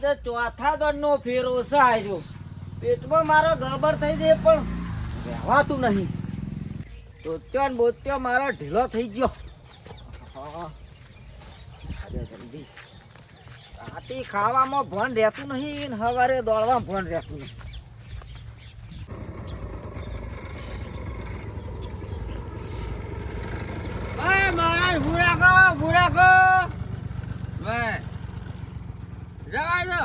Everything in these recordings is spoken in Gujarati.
આજે ચોથા દંડનો ફેરો છે આવ્યો. પેટમાં મારો ગડબડ થઈ જાય પણ રહેવાતું નહીં. બોત્યો ને બોત્યો મારો ઢીલો થઈ ગયો. જલ્દી રાતે ખાવામાં ભણ રહેતું નહીં ને સવારે દોડવામાં ભણ રહેતું નહીં. મહારાજ ભૂરાકો ભૂરાકો જવા દો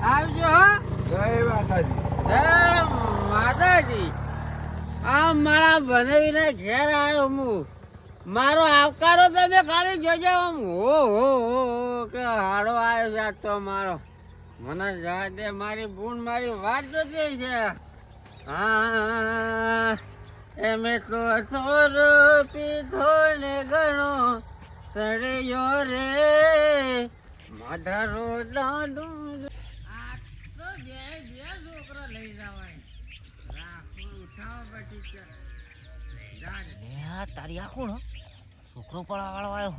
આવજો હો. જય માતાજી. જય માતાજી. આ મારા બનાવીને ઘેર આવ્યો હું. મારો આવકારો તમે ખાલી જોજો. હો કે હાડો આવ્યો જાત તો મારો. મને જવા દે, મારી બૂન મારી વાત જોતી છે. હા એમે તો થોડો પીધો ને ઘણો સડ્યો રે માધારો દાંડુ. આ તો બે છોકરા લઈ જવાય. રાખું ઉઠાવો પછી તારી આ કોણ છોકરો પડા વાળો આવ્યો?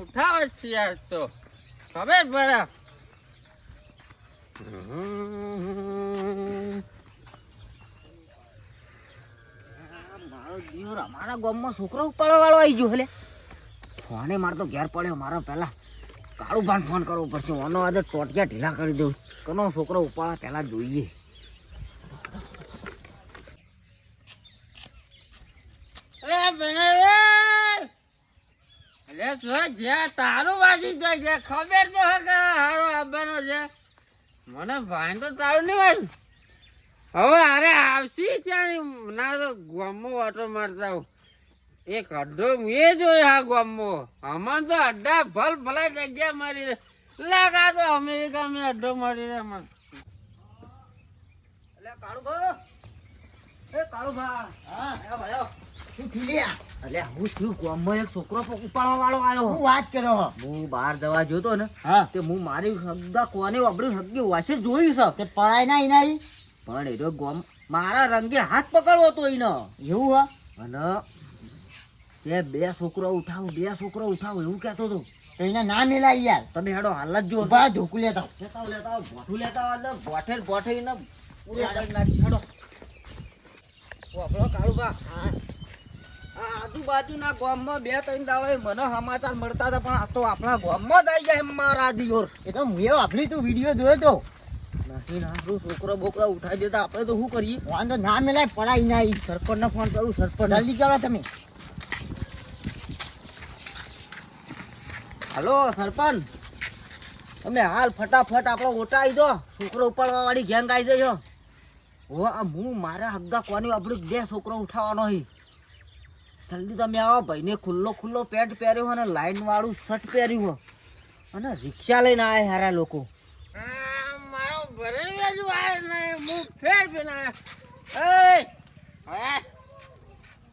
ઉઠાવે છે યાર, તો ખબર પડે. અમારા ગામમાં છોકરો ઉપાડવા વાળો આવી ગયો. એટલે ફોને મારે તો ઘેર પડ્યો. મારે પેલા કાળુભાન ફોન કરવો પડશે. ઓનો આજે ટોટિયા ઢીલા કરી દઉં. કનો છોકરો ઉપાડવા પેલા જોઈએ. તારું વાંચી જાય ખબર તો હારો આવવાનો છે. મને ભાઈ તો તારું નહીં વાંચ્યું. હવે અરે આવશી ત્યાં ના તો ગામમાં ઓટો મારતા હોઉં. એક અડ્ડો મેં જોયો આ ગામમાં. અમારે તો અડ્ડા ભલ ભલા જગ્યા મારી રહે. લાગા તો અમેરિકા મેં અડ્ડો મારી રહે મને. એટલે કાળુભા, એ કાળુભા, હા ભાઈ શું થયું? એટલે હું થયું ગામમાં એક છોકરો ઉપાડવા વાળો આવ્યો. હું વાત કરો. હું બહાર જવા જોતો ને તે હું મારી હગદા કોને આપણી હગી વાસે જોયું છે કે પડાય ના એના. પણ એ ગોમ મારા રંગે હાથ પકડવો તો એને એવું હા. અને તે બે છોકરો ઉઠાવું એવું કહેતો હતો. તો એના ના મેલાય યાર. તમે હેડો હાલ જ જો ધોકું લેતા ભોઠું લેતા ભોઠે ને પૂરે નાખી હેડો. આપણો કાળુભા આ આજુબાજુના ગામમાં 2-3 દાડો મને સમાચાર મળતા હતા પણ આ તો આપણા ગામમાં જ આવી જાય મારા દિયોર. એ તો હું આપણી તું વિડીયો જોયો તો નહીં. આપણું છોકરો બોકરા ઉઠાઈ દેતા આપણે તો શું કરીએ? વાંધો ના મેલાય પડાય ના. સરપંચને ફોન કરું. સરપંચ જલ્દી કરો તમે. હલો સરપંચ, તમે હાલ ફટાફટ આપણો ઓટા આવી દો. છોકરો ઉપાડવા વાળી ગેંગ આવી જજો. હો હું મારા હગ્ગા કોની આપણું 2 છોકરો ઉઠાવવાનો હોય. જલ્દી તમે આવો. ભાઈને ખુલ્લો પેન્ટ પહેર્યો અને લાઈન વાળું શર્ટ પહેર્યું અને રિક્ષા લઈને આવ્યા હારા લોકો. મારો ભરે વેજુ આવ્યો નહીં. હું ફેર ફેર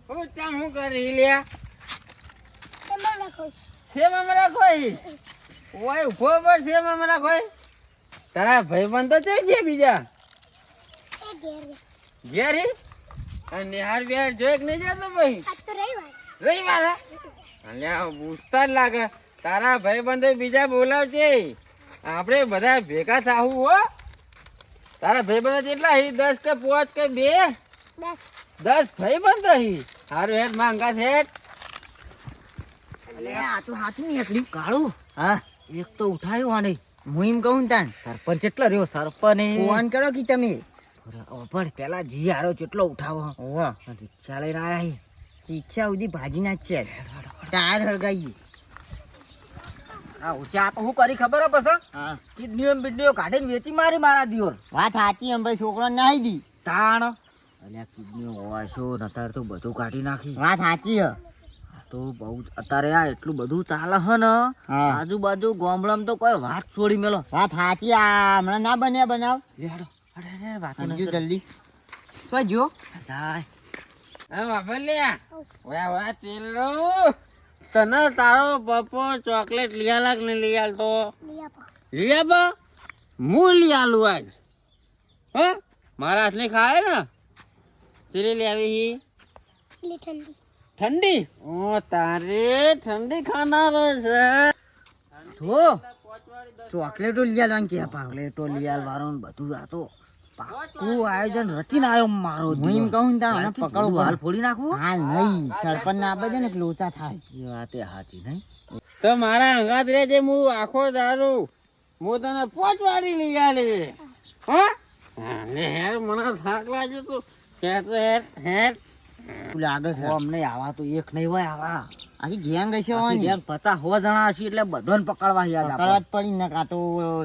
હું ત્યાં શું કરી લ્યા? સેમાં રાખો ઓય ઉભો પર સેમાં રાખો. તારા ભાઈબંધ તો જોઈ છે બીજા ઘેર નિહાર બિહાર જોઈ નહીં જતો ભાઈ? રવિવાર અલ્યા પૂછતા જ લાગે. તારા ભાઈબંધો બીજા બોલાવજે. આપણે બધા ભેગા થાવું હો. તારા ભાઈબંધો કેટલા હી? 10 કે 5 કે 2? 10 ભાઈબંધો હી. સારું હેઠ માંગા હેઠ. આ તો હાથું નહીં એટલી કાળું. હા એક તો ઉઠાયો આને. હું એમ કહું તાન સરપંચ એટલો રહ્યો. સરપંચ ફોન કરો કે તમે પણ પેલા જી હારો કેટલો ઉઠાવો. રિક્ષા લઈને આવ્યા. રિક્ષા સુધી ભાજી નાખશે. ટાયર હળગાઈએ. ચા તો શું કરી ખબર હે? પછી કિડનીઓ કાઢીને વેચી મારી મારા દિયોર. વાત સાચી એમ ભાઈ. છોકરો નાહી દી તાણ. અલ્યા કિડનીઓ હોવા છો અત્યારે તો બધું કાઢી નાખી. વાત સાચી હે. તો બહુ અત્યારે આ એટલું બધું ચાલે છે ને આજુબાજુ ગામડામાં તો કોઈ વાત છોડી મેલો. વાત સાચી. આ હમણાં ના બન્યા બનાવ. વાત જલ્દી શું જો જાય. તને તારો પપ્પો ચોકલેટ લઈ આલા કે નહીં લઈ આલતો? લઈ આપો. હું લઈ આલું આજ. હે મારા હાથની ખાય ને ચીલી લઈ આવી. ઠંડી? ઓ તારે ઠંડી ખાનારો છે. જો ચોકલેટો લઈ આવવાનું કે પા ચોકલેટો લિયાલ વાળો ને બધું આ તો પાક્કું આયોજન રચીને આવ્યો મારો હું એમ કહું ને તાણ બાકી પકડવું બધું હાલ ફોડી નાખવું હાલ નહીં સરપંચ ના આપે છે ને લોચા થાય એ વાતે સાચી નહીં તો મારા અંગાત રહેજે હું આખો દારૂ હું તને 5 વાળી લઈ આલી હા ને હેર મને થાક લાગ્યો તો હેર હેર લાગે છે અમને આવા તો એક નહીં હોય આવા આખી ગેંગ હશે જેમ 50 જણા હશે એટલે બધાને પકડવા યાદ પકડવા જ પડી ને કાં તો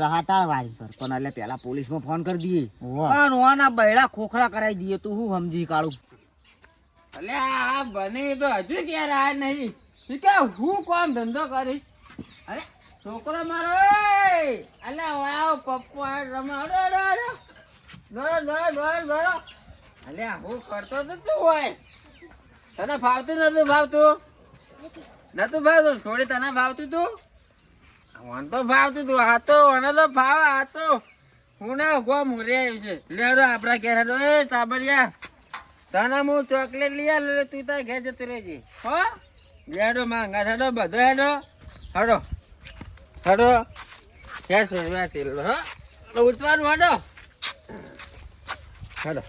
રાહતા વાળી સરપંચ એટલે પેલા પોલીસમાં ફોન કરી દઈએ હોવે. પણ ઓના બૈડા ખોખરા કરાવી દઈએ તું હું સમજી કાઢું અલે આ બની તો હજુ ક્યારે આ નહીં તું કે હું કોમ ધંધો કરી અરે છોકરો મારો અલે વાવ પપ્પુ આ રમે દોડો અલે હું કરતો તો તું હોય તને ફાવતું નતું છોડી તને ફાવતું તું મને તો ફાવતું તું આ તો મને તો ફાવે આ તો હું ના ગોમ રે આવ્યું છે લેડો આપડા ઘેર હેડો એ તાબડિયા તને હું ચોકલેટ લઈ આલું એટલે તું તાર ઘેર જતું રહેજે હો લેડો માંગા હેડો બધો હેડો હેડો હેડો ઘેર છોડવા તેલ હો ઉઠવાનું હેડો હેડો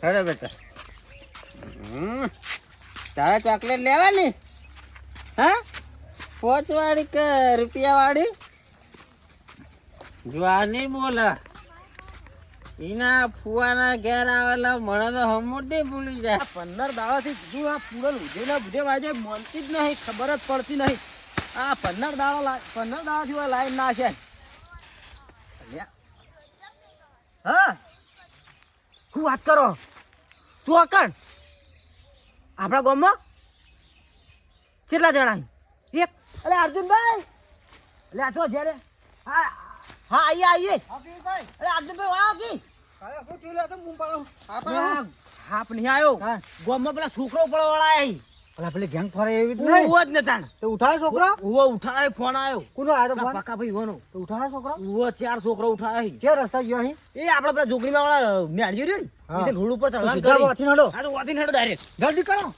હેડો બેટા તારા ચોકલેટ લેવાની હા 5 વાળી કે રૂપિયા વાળી જો આ નહીં બોલા એના ફુવાના ઘેર આવેલા મને તો હમુરથી ભૂલી જાય 15 દાડાથી કીધું આ પૂરલ ઉધેલા બુધે વાજે મળતી જ નહીં ખબર જ પડતી નહીં આ 15 દાડાથી લાઈન ના છે હા હું વાત કરો ચોકણ આપણા ગામમાં કેટલા જણા એક અરે અર્જુનભાઈ એટલે આ તો જ્યારે હા હા આઈએ અરે અર્જુનભાઈ વાહ કી હાપ નહીં આવ્યો ગામમાં પેલા છોકરો પડવા વાળા આવી પેલી ગેંગ ફરે એવી જ ઉવો જ ને તાણ તો ઉઠાવે છોકરો ઉવો ઉઠાય ફોન આવ્યો કોનો આવ્યો ફોન પક્કા ભાઈ ઈવાનો તો ઉઠાવે છોકરો ઉવો 4 છોકરો ઉઠાય કે રસ્તા ગયો અહીં એ આપણે પેલા જોગણીમાં વાળા મેળ્યો રહ્યો હા. ને રોડ ઉપર ચડવાનું સીધા કરી. વાથી નડો. હા તો વાથી હેડો ડાયરેક્ટ જલ્દી કરો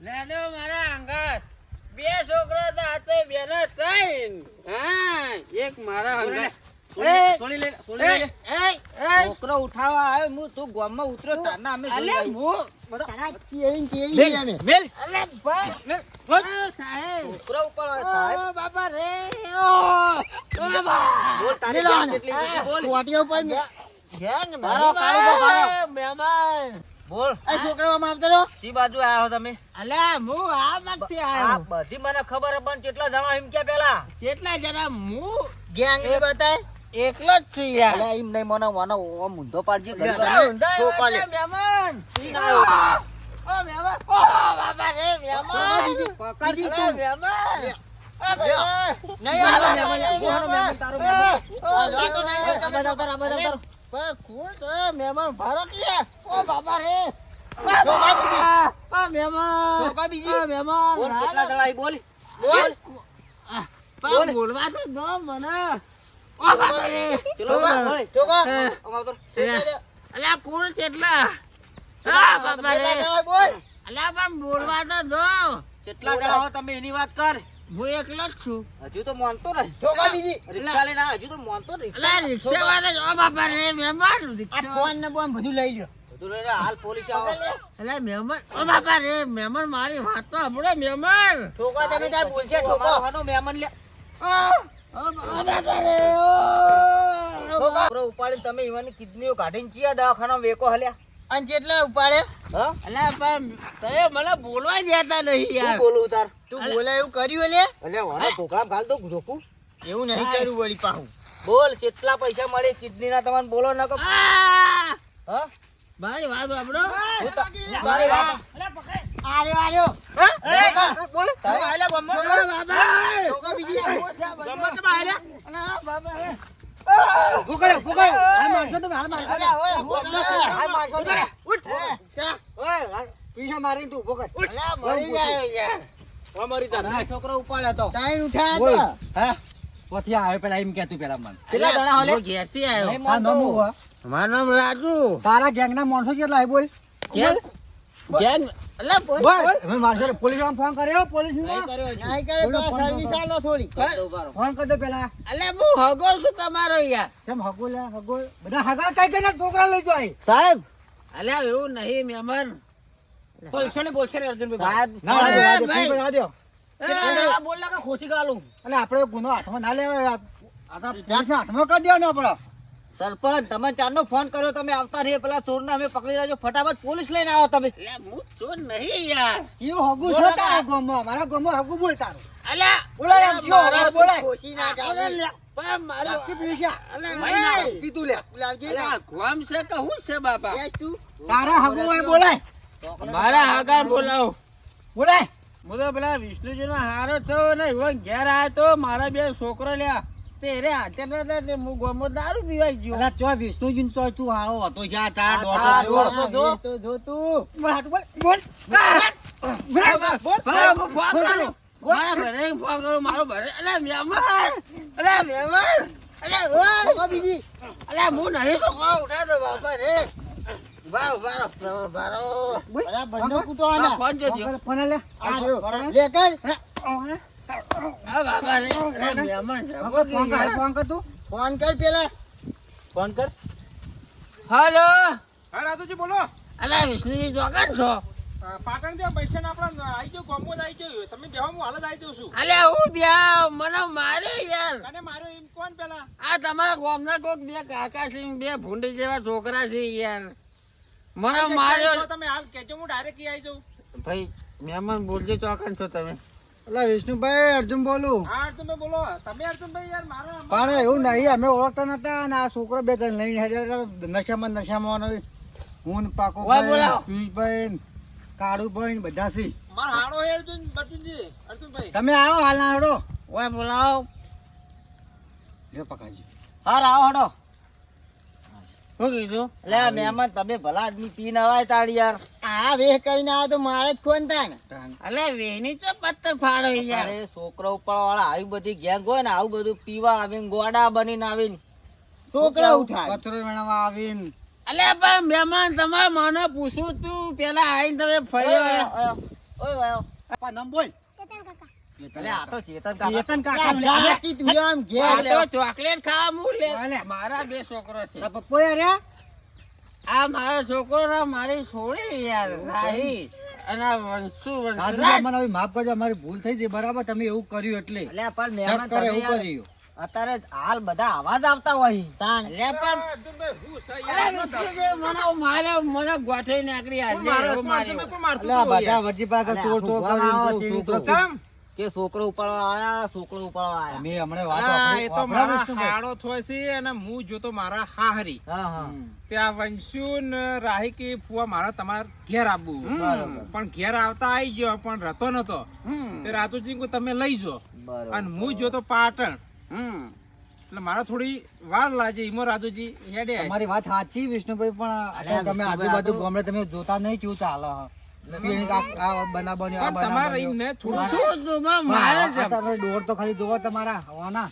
લેડો મારા અંગાત 2 છોકરો હતા તે બેના 3 હા એક મારા અંગાત છોડી લે છોકરો ઉઠાવા આવ્યો હું તું ગામમાં ઉતર્યો તારના અમે અલે જોઈ હું મેલ મેલ અલે ભાઈ મેલ સાહેબ છોકરો ઉપર આવે સાહેબ ઓ બાપા રે બોલ તારી મેલો જાન આને. કેટલી છે? બોલ વાટીઓ પર ગેંગ મારો કાળો બાબા. મહેમાન બોલ આ છોકરાઓ માફ કરો સી બાજુ આવ્યો તમે અલે હું આ વખતે આ આવ્યો બધી મને ખબર હે પણ કેટલા જણા એમ કે પેલા કેટલા જણા હું ગેંગ ની બતાય એકલો જ છું યાર અલે એમ નહીં મને મને ઓમ ઊંધો પાડજે લે, ઘડી લે. વાર. છોકરા લે. મહેમાન ઈ ના આવ્યો. ઓ મહેમાન ઓ બાપા રે મહેમાન પકડજી અલે તું. મહેમાન નહીં આવ્યો મહેમાન. કોનો મહેમાન? તારો મહેમાન. આ તો નહીં આવ્યો. આ બાજુ આવતા, આ બાજુ આવતા. પર કોણ તો મહેમાન ભારો કે ઓ બાપા રે છોકરા બીજી. ઓ મહેમાન છોકરા બીજી. ઓ મહેમાન બોલ કેટલા જણા અહીં બોલ. બોલ પણ બોલવા તો દો મને ઓ બાપા રે ચલો બોલ. છોકરા. આમ આવતો. અલ્યા કોણ કેટલા હા બાપા રે બોલ અલ્યા પણ બોલવા તો દો કેટલા જણા હો તમે એની વાત કર. હું એકલો જ છું હજુ તો માનતો નહીં. છોકરા બીજી. રિક્ષા લઈને આ, હજુ તો માનતો નહીં. અલ્યા રિક્ષા વાળા ઓ બાપા રે મહેમાન આ રિક્ષા ફોન ને બોન બધું લઈ લ્યો બધું લઈને હાલ પોલીસ આવે. અલ્યા મહેમાન ઓ બાપા રે મહેમાન મારી વાત તો સાંભળો મહેમાન છોકરા તમે તાર બોલશે તમારો ઠોકો હાનો મહેમાન લે. ઓ બાપા રે છોકરો ઉપાડીને તમે ઈવાની કિડનીઓ કાઢીને ચિયા દવાખાના વેકો હલ્યા. અને જેટલા ઉપાડે હા? અલ્યા પણ તમે મને બોલવા દેતા નહીં શું યાર બોલું તાર? તું બોલે એવું કર્યું લે અલ્યા વાળા ઢોકળામાં ઘાલ દઉં ઢોકું. એવું નહીં કર્યું વળી પાહું બોલ કેટલા પૈસા મળે કિડનીના તમને બોલો ન આ હા મારી વાત સાંભળો હું તો- મારી વાત. આર્યો આર્યો બોલ તારે આયલા ગામમાં? ઓ બાપા છોકરા બીજી ગામમાં તમે આયલા? અલ્યા બાપા રે ભૂકાયો, ભૂકાયો. હાલ મારશો તમે, હાલ મારશો. અલ્યા, ઓય, હું હાલ મારશો તમે. ઉઠ. ઓય પીછા મારીને તું ભોગત અલ્યા મરી જાય યાર ઓ મારી તાર. આ છોકરો ઉપાડ્યો તો. ટાઈમ ઉઠાયા બોલ. હતા હા? કોથી આવ્યો પેલા એમ કે તું પેલા મને કેટલા જણા હાલે? હું ઘેરથી આવ્યો નહીં માનતો. મારું નામ રાજુ તારા ગેંગ ના માણસો કેટલા બોલ ગેંગ ગેંગ અલા બોલ બસ હવે મારે પોલીસ વાળાને ફોન કર્યો પોલીસ નહીં કર્યો હજી. નહીં કર્યો તો ફોન સર્વિસ કરો. આલો થોડી કરી દઉં બારો. ફોન કરી દો પેલા અલા હું હગો છું તમારો યાર કેમ હગો લે હગો બધા હગા કઈ કઈ છોકરા લઈ જાય સાહેબ અલ્યા એવું નહીં મહેમાન પોલીસો ને બોલશે અર્જુનભાઈ સાહેબ ના અરે રાજો ભાઈ. રાજો આ બોલ કે ખોટી ગાલું. અને આપણે ગુનો હાથમાં ના લેવાય આ તો પોલીસના હાથમાં કરી દેવાનો આપણો સરપંચ તમે ચારનો ફોન કર્યો તમે આવતા રહીએ પેલા ચોરને અમે પકડી લેજો ફટાફટ પોલીસ લઈને આવો તમે. અલ્યા હું ચોર નહીં યાર કેવું હગું છે બોલો તારા ના. ગામમાં મારા ગામમાં હગું બોલ તારું અલ્યા બોલાય આમ કયો, મારા બોલાય. ખુશી ના કાઢી. પણ મારો લાગતી પૈસા. અલ્યા, ભાઈ ના, એ. પીતું લે અલ્યા, ગોમ છે કે હું છે બાપા તારા હગું હોય બોલાય મારા આગળ બોલાવો બોલાય હું તો પેલા વિષ્ણુજી નો હારો થયો ને એવો ઘેર આવ્યો તો મારા બે છોકરો લ્યા તે રે હાથે નતા તે હું ગોમો દારૂ પીવાઈ ગયો અલા ચો વિષ્ણુજી તો તું આવો હતો જા તાર આ દોડતો દોડતો જો. તો જો તું બોલ હાથ બોલ બોલ મારા ભરે ફોન કરું મારો ભરે અલ્યા મહેમાન અલ્યા મહેમાન અલ્યા બીજી અલ્યા હું નહીં છોકરો ઉઠા દો બાપા રે બારો બારો બારો અલા બંને કૂટો આના ફોન જોજો ફોન લે આ લે કર આ બાપા રે મહેમાન ફોન કર તું ફોન કર પેલા ફોન કર. હાલો હા રાજુજી બોલો અલ્યા વિષ્ણુજી જોગાન છો પાટણ જે પૈસા આપડે આવી ગયો ગોમો જ આવી ગયો તમે બેહો હું હાલ જ આવી જાઉં છું અલ્યા હું બ્યા મને મારે યાર અને મારો એમ કોણ પેલા આ તમારા ગામના કોક બે કાકા છે બે ભૂંડી જેવા છોકરા છે યાર મને માર્યો તો તમે હાલ કેજો હું ડાયરેક્ટ આવી જાઉં ભાઈ મહેમાન બોલજો ચોકન છો તમે અલા વિષ્ણુભાઈ અર્જુન બોલું હા અર્જુનભાઈ બોલો તમે અર્જુનભાઈ યાર મારો પણ એવું નહીં અમે ઓળખતા નતા અને આ છોકરો બે ત્રણ લઈને હેડ્યા હતા. નશામાં હોય. હું ને પાકો ઓય બોલાવો. પિયુષભાઈ કાળુભાઈ ને બધા છે મારો હાડો હે અર્જુનભાઈ તમે આવો હાલ ના હડો ઓય બોલાવો લે પકાજી હા રાવ હડો. શું કીધું એટલે મહેમાન તમે ભલા આદમી પીને આવાય તાળી યાર. આ વેહ કરીને આવ્યો તો મારે જ કોણ થાય અલે વેની તો પત્તર ફાડો યાર અરે છોકરા ઉપાડવા વાળા આવી બધી ગેંગ હોય ને આવું બધું પીવા આવીને ગોડા બનીને આવીને છોકરા ઉઠાય કચરો વેણવા આવીને અલે પણ મહેમાન તમારે મને પૂછું તું પેલા આવીને તમે ફરી વળ્યા. ઓય વાયો. નમ બોલ અલે આ તો ચેતન કાકા. ચેતન કાકા આ તો ચોકલેટ ખાવા હું લે અલે. મારા બે છોકરો છે પપ્પો યાર આ મારો છોકરો ને મારી છોડી યાર રાહી અને આ વંશુ સાધુ વંશુ મને હવે માફ કરજો અમારી ભૂલ થઈ ગઈ બરાબર તમે એવું કર્યું એટલે અલે પણ શક મહેમાન કરે તમે એવું યાર કર્યું અત્યારે હાલ બધા આવાજ આવતા હોય. અલે પણ અર્જુનભાઈ હું છે અરે વિષ્ણુજી, મને ગોઠવી નાખી આજે એવું માર્યો. એટલે આ બધા વચ્ચે પાછળ અલે ચોર ચોર આખું ગામ આવો કરીને ચીડી છોકરો તો. કે છોકરો ઉપાડવા આયા છોકરો ઉપાડવા આયા. મેં હમણાં વાત હા, એ તો વાપરી- મારા વાપરાવીશ હાડો થોય છે અને હું જોતો મારા હાહરી હા હા ત્યાં વંશુ ને રાહી કે ફુવા મારા તમાર ઘેર આવવું બરાબર. પણ ઘેર આવતા આવી ગયો પણ રતો નતો હમ. તે રાતુજી કો તમે લઈ જો બરોબર. અને હું જોતો પાટણ હમ. એટલે મારા થોડી વાર લાગે ઈમો રાજુજી હેડે તમારી વાત સાચી વિષ્ણુભાઈ પણ આ તો તમે આજુબાજુ ગામડે તમે જોતા નહીં કેવું ચાલે હ. પીણી આ બનાવવાની આ પણ તમારે બનાવવાની. એમને થોડું શું તું મારે આ તમે દોર તો ખાલી જોવો તમારા હવાના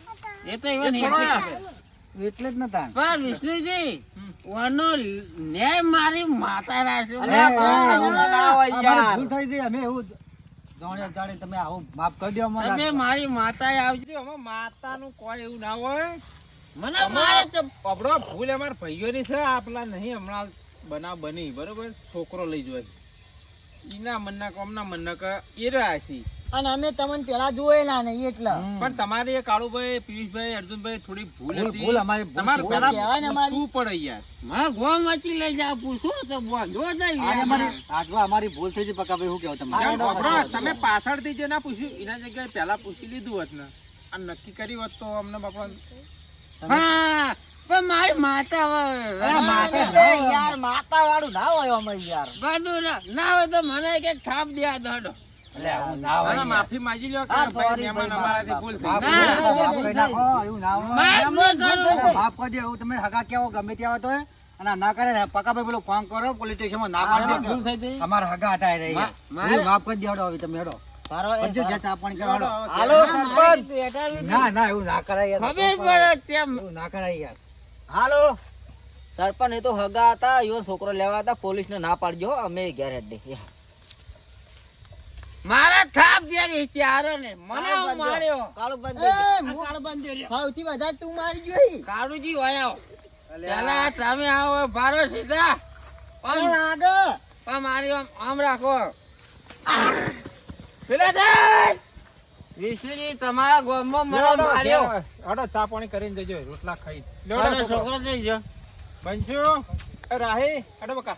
એ તો એવા નહીં થોડો ખબર. એટલે જ નતા પણ વિષ્ણુજી વાનો ન્યાય મારી માતા રાખ્યો. અરે પણ એવું ના હોય અમારી યાર. ભૂલ થઈ ગઈ અમે એવું જાણે જાણે તમે આવું માફ કરી દો તમે અમારા મારી માતા આવજો જો અમે માતાનું કોઈ એવું ના હોય મને મારે તો આપણો ભૂલ અમારા ભાઈઓની છે આપલા નહીં હમણાં બનાવ બની બરોબર છોકરો લઈ જોય ઈના મનના કોમના મનના કે એ રહ્યા છે અને અમે તમને પેલા જોયેલા નહીં એટલે પણ તમારે એ કાળુભાઈ પિયુષભાઈ અર્જુનભાઈ થોડી ભૂલ ભૂલ હતી ભૂલ અમારી ભૂલ તમારે છે. પેલા કહેવાય ને અમારી. પૂછવું પડે યાર મને ગોમ વચ્ચે લઈ જા પૂછું તો બોંધો જ આજે અમારી આજવા અમારી ભૂલ થઈ ગઈ પક્કા ભાઈ શું કહેવું જેમ તમારે બાપરા, તમે પાછળથી જે ના પૂછ્યું એના જગ્યાએ પહેલા પૂછી લીધું હોત ને આ નક્કી કર્યું હોત તો અમને બાપા હા પણ મારી માતા અરે માતા એટલે યાર માતા વાળું ના હોય આમાં યાર. બધું ના હોય તો મને એક થાપ દે દોડો. એટલે આવું ના હોય ના, ના, યાર. માફી માંગી લ્યો કે હા, ભાઈ sorry, મહેમાન ભાઈ, અમારાથી ભૂલ થઈ માફ ગઈ. ના. કરી દો, માફ કરી નાખો, એવું ના હોય. માફ નહીં કરું. માફ કરી દો, એવું તમે હગા કેવો ગમે ત્યાં હોય તો અને આ ના કરે ને પક્કાભાઈ પેલો ફોન કરો પોલીસ સ્ટેશનમાં ના પાડી ભૂલ દો થઈ ગઈ. અમારા હગા હટાઈ રહી મા- મારે- એવું માફ કરી દો હવે તમે હેડો તારો એ પછી જે ચા પાણી કરો હેડો. હાલો ના, મારી સરપંચ. પેટા બી ના ના એવું ના કરાય યાર. ખબર પડે તેમ એવું ના કરાય યાર હાલો સરપંચ એ તો હગા હતા યો છોકરો લેવા હતા પોલીસ ને ના પાડજો હો, અમે ઘેર હેડ દે. મારા થાપ દે વિચારો ને મને હું માર્યો કાળો બંધ એ, થઈ હું- કાળો બંધ રહ્યો. સૌથી વધારે તું મારી ગયો કાળુજી વાયો પેલા તમે આવો ભારો સીધા પણ પણ મારી આમ રાખો પેલા જાય વિષ્ણુજી તમારા ગામમાં મને લેવડો, માર્યો હડો, ચા પાણી કરીને જજો રોટલા ખાઈ મારો છોકરો થઈ ગયો બનશું રાહી અડો બકા